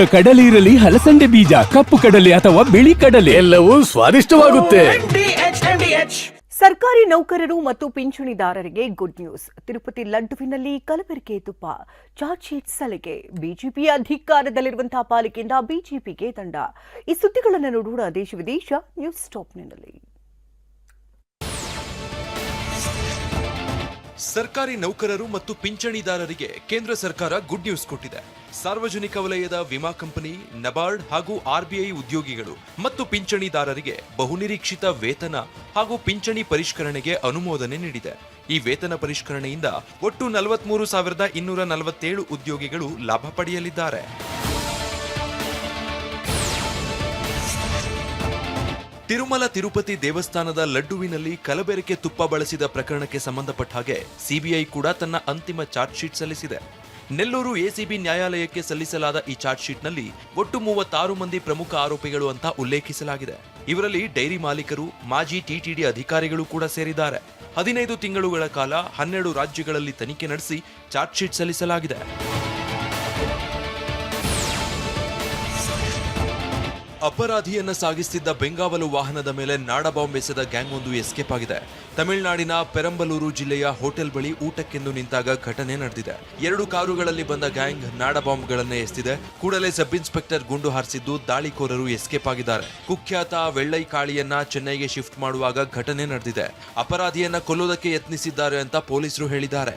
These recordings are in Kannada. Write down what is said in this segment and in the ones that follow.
ಈಗ ಕಡಲೆ ಇರಲಿ, ಹಲಸಂಡೆ ಬೀಜ, ಕಪ್ಪು ಕಡಲೆ ಅಥವಾ ಬಿಳಿ ಕಡಲೆ, ಎಲ್ಲವೂ ಸ್ವಾದಿಷ್ಟವಾಗುತ್ತೆ. ಸರ್ಕಾರಿ ನೌಕರರು ಮತ್ತು ಪಿಂಚಣಿದಾರರಿಗೆ ಗುಡ್ ನ್ಯೂಸ್. ತಿರುಪತಿ ಲಡ್ಡುವಿನಲ್ಲಿ ಕಲಬೆರಕೆ ತುಪ್ಪ, ಚಾರ್ಜ್ ಶೀಟ್ ಸಲಿಗೆ. ಬಿಜೆಪಿ ಅಧಿಕಾರದಲ್ಲಿರುವಂತಹ ಪಾಲಿಕೆಯಿಂದ ಬಿಜೆಪಿಗೆ ದಂಡ. ಈ ಸುದ್ದಿಗಳನ್ನು ನೋಡೋಣ ದೇಶ ವಿದೇಶ ನ್ಯೂಸ್ ಟಾಪ್ನಲ್ಲಿ. ಸರ್ಕಾರಿ ನೌಕರರು ಮತ್ತು ಪಿಂಚಣಿದಾರರಿಗೆ ಕೇಂದ್ರ ಸರ್ಕಾರ ಗುಡ್ ನ್ಯೂಸ್ ಕೊಟ್ಟಿದೆ. ಸಾರ್ವಜನಿಕ ವಲಯದ ವಿಮಾ ಕಂಪನಿ, ನಬಾರ್ಡ್ ಹಾಗೂ ಆರ್ಬಿಐ ಉದ್ಯೋಗಿಗಳು ಮತ್ತು ಪಿಂಚಣಿದಾರರಿಗೆ ಬಹುನಿರೀಕ್ಷಿತ ವೇತನ ಹಾಗೂ ಪಿಂಚಣಿ ಪರಿಷ್ಕರಣೆಗೆ ಅನುಮೋದನೆ ನೀಡಿದೆ. ಈ ವೇತನ ಪರಿಷ್ಕರಣೆಯಿಂದ ಒಟ್ಟು 43,247 ಉದ್ಯೋಗಿಗಳು ಲಾಭ ಪಡೆಯಲಿದ್ದಾರೆ. ತಿರುಮಲ ತಿರುಪತಿ ದೇವಸ್ಥಾನದ ಲಡ್ಡುವಿನಲ್ಲಿ ಕಲಬೆರಕೆ ತುಪ್ಪ ಬಳಸಿದ ಪ್ರಕರಣಕ್ಕೆ ಸಂಬಂಧಪಟ್ಟ ಹಾಗೆ ಸಿಬಿಐ ಕೂಡ ತನ್ನ ಅಂತಿಮ ಚಾರ್ಜ್ ಶೀಟ್ ಸಲ್ಲಿಸಿದೆ. ನೆಲ್ಲೂರು ಎಸಿಬಿ ನ್ಯಾಯಾಲಯಕ್ಕೆ ಸಲ್ಲಿಸಲಾದ ಈ ಚಾರ್ಜ್ ಶೀಟ್ನಲ್ಲಿ ಒಟ್ಟು 36 ಮಂದಿ ಪ್ರಮುಖ ಆರೋಪಿಗಳು ಅಂತ ಉಲ್ಲೇಖಿಸಲಾಗಿದೆ. ಇವರಲ್ಲಿ ಡೈರಿ ಮಾಲೀಕರು, ಮಾಜಿ ಟಿಟಿಡಿ ಅಧಿಕಾರಿಗಳು ಕೂಡ ಸೇರಿದ್ದಾರೆ. 15 ತಿಂಗಳುಗಳ ಕಾಲ 12 ರಾಜ್ಯಗಳಲ್ಲಿ ತನಿಖೆ ನಡೆಸಿ ಚಾರ್ಜ್ ಶೀಟ್ ಸಲ್ಲಿಸಲಾಗಿದೆ. ಅಪರಾಧಿಯನ್ನ ಸಾಗಿಸುತ್ತಿದ್ದ ಬೆಂಗಾವಲು ವಾಹನದ ಮೇಲೆ ನಾಡಬಾಂಬ್ ಎಸೆದ ಗ್ಯಾಂಗ್ ಒಂದು ಎಸ್ಕೇಪ್ ಆಗಿದೆ. ತಮಿಳುನಾಡಿನ ಪೆರಂಬಲೂರು ಜಿಲ್ಲೆಯ ಹೋಟೆಲ್ ಬಳಿ ಊಟಕ್ಕೆಂದು ನಿಂತಾಗ ಘಟನೆ ನಡೆದಿದೆ. 2 ಕಾರುಗಳಲ್ಲಿ ಬಂದ ಗ್ಯಾಂಗ್ ನಾಡಬಾಂಬ್ಗಳನ್ನೇ ಎಸೆದಿದೆ. ಕೂಡಲೇ ಸಬ್ ಇನ್ಸ್ಪೆಕ್ಟರ್ ಗುಂಡು ಹಾರಿಸಿದ್ದು ದಾಳಿಕೋರರು ಎಸ್ಕೇಪ್ ಆಗಿದ್ದಾರೆ. ಕುಖ್ಯಾತ ವೆಳ್ಳೈ ಕಾಳಿಯನ್ನ ಚೆನ್ನೈಗೆ ಶಿಫ್ಟ್ ಮಾಡುವಾಗ ಘಟನೆ ನಡೆದಿದೆ. ಅಪರಾಧಿಯನ್ನ ಕೊಲ್ಲೋದಕ್ಕೆ ಯತ್ನಿಸಿದ್ದಾರೆ ಅಂತ ಪೊಲೀಸರು ಹೇಳಿದ್ದಾರೆ.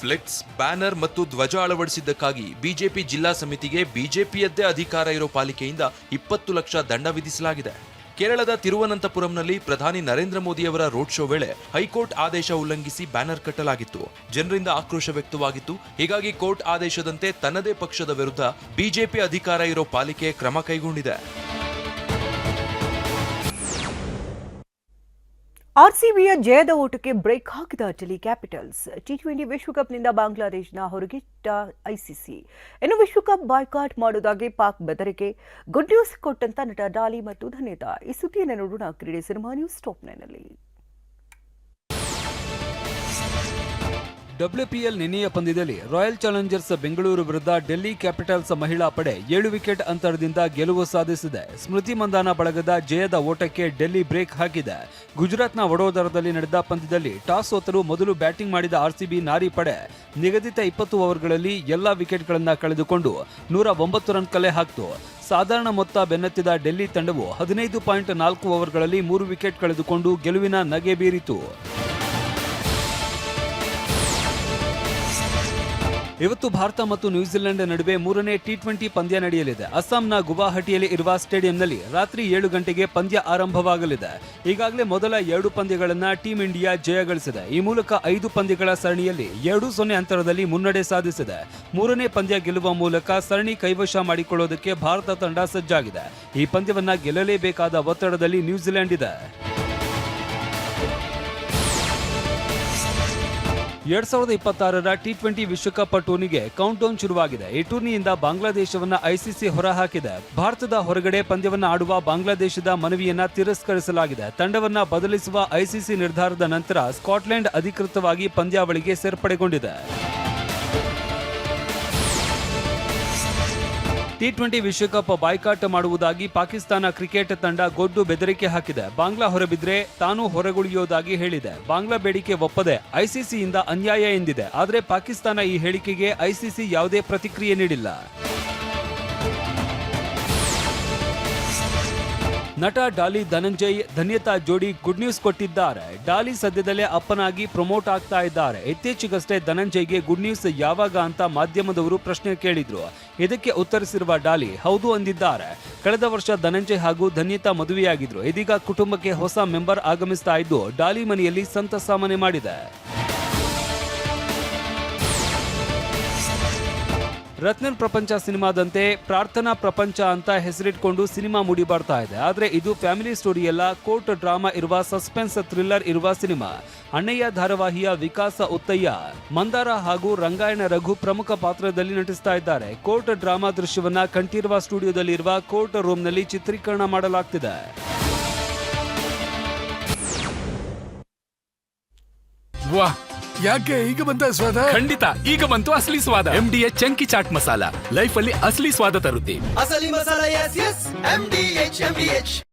ಫ್ಲೆಕ್ಸ್, ಬ್ಯಾನರ್ ಮತ್ತು ಧ್ವಜ ಅಳವಡಿಸಿದ್ದಕ್ಕಾಗಿ ಬಿಜೆಪಿ ಜಿಲ್ಲಾ ಸಮಿತಿಗೆ ಬಿಜೆಪಿಯದ್ದೇ ಅಧಿಕಾರ ಇರೋ ಪಾಲಿಕೆಯಿಂದ 20 ಲಕ್ಷ ದಂಡ ವಿಧಿಸಲಾಗಿದೆ. ಕೇರಳದ ತಿರುವನಂತಪುರಂನಲ್ಲಿ ಪ್ರಧಾನಿ ನರೇಂದ್ರ ಮೋದಿಯವರ ರೋಡ್ ಶೋ ವೇಳೆ ಹೈಕೋರ್ಟ್ ಆದೇಶ ಉಲ್ಲಂಘಿಸಿ ಬ್ಯಾನರ್ ಕಟ್ಟಲಾಗಿತ್ತು. ಜನರಿಂದ ಆಕ್ರೋಶ ವ್ಯಕ್ತವಾಗಿತ್ತು. ಹೀಗಾಗಿ ಕೋರ್ಟ್ ಆದೇಶದಂತೆ ತನ್ನದೇ ಪಕ್ಷದ ವಿರುದ್ಧ ಬಿಜೆಪಿ ಅಧಿಕಾರ ಇರೋ ಪಾಲಿಕೆ ಕ್ರಮ ಕೈಗೊಂಡಿದೆ. ಆರ್ಸಿಬಿಯ ಜಯದ ಓಟಕ್ಕೆ ಬ್ರೇಕ್ ಹಾಕಿದ ಡೆಲ್ಲಿ ಕ್ಯಾಪಿಟಲ್ಸ್. ಟಿ20 ವಿಶ್ವಕಪ್ನಿಂದ ಬಾಂಗ್ಲಾದೇಶನ ಹೊರಗಿಟ್ಟ ಐಸಿಸಿ. ಇನ್ನು ವಿಶ್ವಕಪ್ ಬಾಯ್ಕಾಟ್ ಮಾಡುವುದಾಗಿ ಪಾಕ್ ಬೆದರಿಕೆ. ಗುಡ್ ನ್ಯೂಸ್ ಕೊಟ್ಟಂತ ನಟ ಡಾಲಿ ಮತ್ತು ಧನ್ಯತಾ. ಈ ಸುದ್ದಿಯನ್ನು ನೋಡೋಣ ಕ್ರೀಡೆ ಸಿನಿಮಾ ನ್ಯೂಸ್ ಟಾಪ್ನಲ್ಲಿ. WPL ನಿನ್ನೆಯ ಪಂದ್ಯದಲ್ಲಿ ರಾಯಲ್ ಚಾಲೆಂಜರ್ಸ್ ಬೆಂಗಳೂರು ವಿರುದ್ಧ ಡೆಲ್ಲಿ ಕ್ಯಾಪಿಟಲ್ಸ್ ಮಹಿಳಾ ಪಡೆ 7 ವಿಕೆಟ್ ಅಂತರದಿಂದ ಗೆಲುವು ಸಾಧಿಸಿದೆ. ಸ್ಮೃತಿ ಮಂದಾನ ಬಳಗದ ಜಯದ ಓಟಕ್ಕೆ ಡೆಲ್ಲಿ ಬ್ರೇಕ್ ಹಾಕಿದೆ. ಗುಜರಾತ್ನ ವಡೋದರದಲ್ಲಿ ನಡೆದ ಪಂದ್ಯದಲ್ಲಿ ಟಾಸ್ ಸೋತರು ಮೊದಲು ಬ್ಯಾಟಿಂಗ್ ಮಾಡಿದ ಆರ್ಸಿಬಿ ನಾರಿ ಪಡೆ ನಿಗದಿತ 20 ಓವರ್ಗಳಲ್ಲಿ ಎಲ್ಲಾ ವಿಕೆಟ್ಗಳನ್ನು ಕಳೆದುಕೊಂಡು 109 ರನ್ ಕಲೆ ಹಾಕಿತು. ಸಾಧಾರಣ ಮೊತ್ತ ಬೆನ್ನತ್ತಿದ ಡೆಲ್ಲಿ ತಂಡವು 15.4 ಓವರ್ಗಳಲ್ಲಿ 3 ವಿಕೆಟ್ ಕಳೆದುಕೊಂಡು ಗೆಲುವಿನ ನಗೆ ಬೀರಿತು. ಇವತ್ತು ಭಾರತ ಮತ್ತು ನ್ಯೂಜಿಲೆಂಡ್ ನಡುವೆ 3ನೇ ಟಿ20 ಪಂದ್ಯ ನಡೆಯಲಿದೆ. ಅಸ್ಸಾಂನ ಗುವಾಹಟಿಯಲ್ಲಿ ಇರುವ ಸ್ಟೇಡಿಯಂನಲ್ಲಿ ರಾತ್ರಿ 7 ಗಂಟೆಗೆ ಪಂದ್ಯ ಆರಂಭವಾಗಲಿದೆ. ಈಗಾಗಲೇ ಮೊದಲ 2 ಪಂದ್ಯಗಳನ್ನು ಟೀಂ ಇಂಡಿಯಾ ಜಯಗಳಿಸಿದೆ. ಈ ಮೂಲಕ 5 ಪಂದ್ಯಗಳ ಸರಣಿಯಲ್ಲಿ 2-0 ಅಂತರದಲ್ಲಿ ಮುನ್ನಡೆ ಸಾಧಿಸಿದೆ. 3ನೇ ಪಂದ್ಯ ಗೆಲ್ಲುವ ಮೂಲಕ ಸರಣಿ ಕೈವಶ ಮಾಡಿಕೊಳ್ಳುವುದಕ್ಕೆ ಭಾರತ ತಂಡ ಸಜ್ಜಾಗಿದೆ. ಈ ಪಂದ್ಯವನ್ನ ಗೆಲ್ಲಲೇಬೇಕಾದ ಒತ್ತಡದಲ್ಲಿ ನ್ಯೂಜಿಲೆಂಡ್ ಇದೆ. 2026ರ ಟಿ20 ವಿಶ್ವಕಪ್ ಟೂರ್ನಿಗೆ ಕೌಂಟ್ಡೌನ್ ಶುರುವಾಗಿದೆ. ಈ ಟೂರ್ನಿಯಿಂದ ಬಾಂಗ್ಲಾದೇಶವನ್ನ ಐಸಿಸಿ ಹೊರಹಾಕಿದೆ. ಭಾರತದ ಹೊರಗಡೆ ಪಂದ್ಯವನ್ನ ಆಡುವ ಬಾಂಗ್ಲಾದೇಶದ ಮನವಿಯನ್ನ ತಿರಸ್ಕರಿಸಲಾಗಿದೆ. ತಂಡವನ್ನ ಬದಲಿಸುವ ಐಸಿಸಿ ನಿರ್ಧಾರದ ನಂತರ ಸ್ಕಾಟ್ಲೆಂಡ್ ಅಧಿಕೃತವಾಗಿ ಪಂದ್ಯಾವಳಿಗೆ ಸೇರ್ಪಡೆಗೊಂಡಿದೆ. ಟಿ20 ವಿಶ್ವಕಪ್ ಬಾಯ್ಕಾಟ್ ಮಾಡುವುದಾಗಿ ಪಾಕಿಸ್ತಾನ ಕ್ರಿಕೆಟ್ ತಂಡ ಗೊಡ್ಡು ಬೆದರಿಕೆ ಹಾಕಿದೆ. ಬಾಂಗ್ಲಾ ಹೊರಬಿದ್ರೆ ತಾನೂ ಹೊರಗುಳಿಯೋದಾಗಿ ಹೇಳಿದೆ. ಬಾಂಗ್ಲಾ ಬೇಡಿಕೆ ಒಪ್ಪದೆ ಐಸಿಸಿಯಿಂದ ಅನ್ಯಾಯ ಎಂದಿದೆ. ಆದರೆ ಪಾಕಿಸ್ತಾನ ಈ ಹೇಳಿಕೆಗೆ ಐಸಿಸಿ ಯಾವುದೇ ಪ್ರತಿಕ್ರಿಯೆ ನೀಡಿಲ್ಲ. ನಟ ಡಾಲಿ ಧನಂಜಯ್ ಧನ್ಯತಾ ಜೋಡಿ ಗುಡ್ ನ್ಯೂಸ್ ಕೊಟ್ಟಿದ್ದಾರೆ. ಡಾಲಿ ಸದ್ಯದಲ್ಲೇ ಅಪ್ಪನಾಗಿ ಪ್ರಮೋಟ್ ಆಗ್ತಾ ಇದ್ದಾರೆ. ಇತ್ತೀಚೆಗಷ್ಟೇ ಧನಂಜಯ್ಗೆ ಗುಡ್ ನ್ಯೂಸ್ ಯಾವಾಗ ಅಂತ ಮಾಧ್ಯಮದವರು ಪ್ರಶ್ನೆ ಕೇಳಿದ್ರು. ಇದಕ್ಕೆ ಉತ್ತರಿಸಿರುವ ಡಾಲಿ ಹೌದು ಅಂದಿದ್ದಾರೆ. ಕಳೆದ ವರ್ಷ ಧನಂಜಯ್ ಹಾಗೂ ಧನ್ಯತಾ ಮದುವೆಯಾಗಿದ್ರು. ಇದೀಗ ಕುಟುಂಬಕ್ಕೆ ಹೊಸ ಮೆಂಬರ್ ಆಗಮಿಸ್ತಾ ಇದ್ದು ಡಾಲಿ ಮನೆಯಲ್ಲಿ ಸಂತಸ ಮನೆ ಮಾಡಿದೆ. ರತ್ನನ್ ಪ್ರಪಂಚ ಸಿನಿಮಾದಂತೆ ಪ್ರಾರ್ಥನಾ ಪ್ರಪಂಚ ಅಂತ ಹೆಸರಿಟ್ಕೊಂಡು ಸಿನಿಮಾ ಮೂಡಿ ಬರ್ತಾ ಇದೆ. ಆದ್ರೆ ಇದು ಫ್ಯಾಮಿಲಿ ಸ್ಟೋರಿ ಎಲ್ಲ ಕೋರ್ಟ್ ಡ್ರಾಮಾ ಇರುವ ಸಸ್ಪೆನ್ಸ್ ಥ್ರಿಲ್ಲರ್ ಇರುವ ಸಿನಿಮಾ. ಅಣ್ಣಯ್ಯ ಧಾರಾವಾಹಿಯ ವಿಕಾಸ ಉತ್ತಯ್ಯ, ಮಂದಾರ ಹಾಗೂ ರಂಗಾಯಣ ರಘು ಪ್ರಮುಖ ಪಾತ್ರದಲ್ಲಿ ನಟಿಸ್ತಾ ಇದ್ದಾರೆ. ಕೋರ್ಟ್ ಡ್ರಾಮಾ ದೃಶ್ಯವನ್ನ ಕಂಠೀರವ ಸ್ಟುಡಿಯೋದಲ್ಲಿ ಇರುವ ಕೋರ್ಟ್ ರೂಮ್ನಲ್ಲಿ ಚಿತ್ರೀಕರಣ ಮಾಡಲಾಗ್ತಿದೆ. ವಾಹ್, ಯಾಕೆ ಈಗ ಬಂತ ಸ್ವಾದ? ಖಂಡಿತ ಈಗ ಬಂತು ಅಸಲಿ ಸ್ವಾದ. MDH chunky chaat masala life ಅಲ್ಲಿ ಅಸಲಿ ಸ್ವಾದ ತರುತ್ತೆ. ಅಸಲಿ ಮಸಾಲ, ಎಸ್ ಎಸ್ MDH.